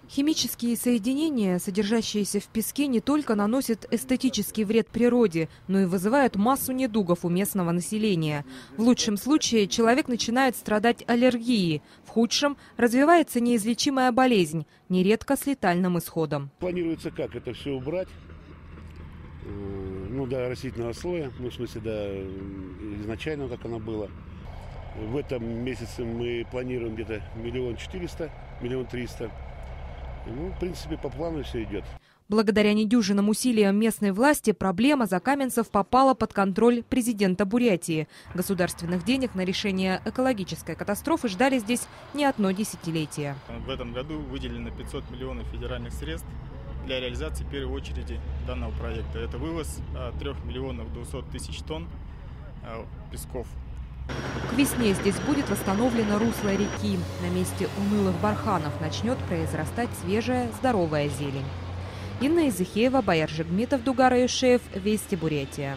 Химические соединения, содержащиеся в песке, не только наносят эстетический вред природе, но и вызывают массу недугов у местного населения. В лучшем случае человек начинает страдать аллергией, в худшем развивается неизлечимая болезнь, нередко с летальным исходом. Планируется как это все убрать, до растительного слоя, в смысле, изначально, как оно было. В этом месяце мы планируем где-то 1 400 000, 1 300 000. В принципе, по плану все идет. Благодаря недюжинным усилиям местной власти проблема закаменцев попала под контроль президента Бурятии. Государственных денег на решение экологической катастрофы ждали здесь не одно десятилетие. В этом году выделено 500 миллионов федеральных средств для реализации в первой очереди данного проекта. Это вывоз 3 миллионов 200 тысяч тонн песков. К весне здесь будет восстановлено русло реки. На месте унылых барханов начнет произрастать свежая, здоровая зелень. Инна Изыхеева, Баяр Жигмитов, Дугар Аюшеев, Вести, Бурятия.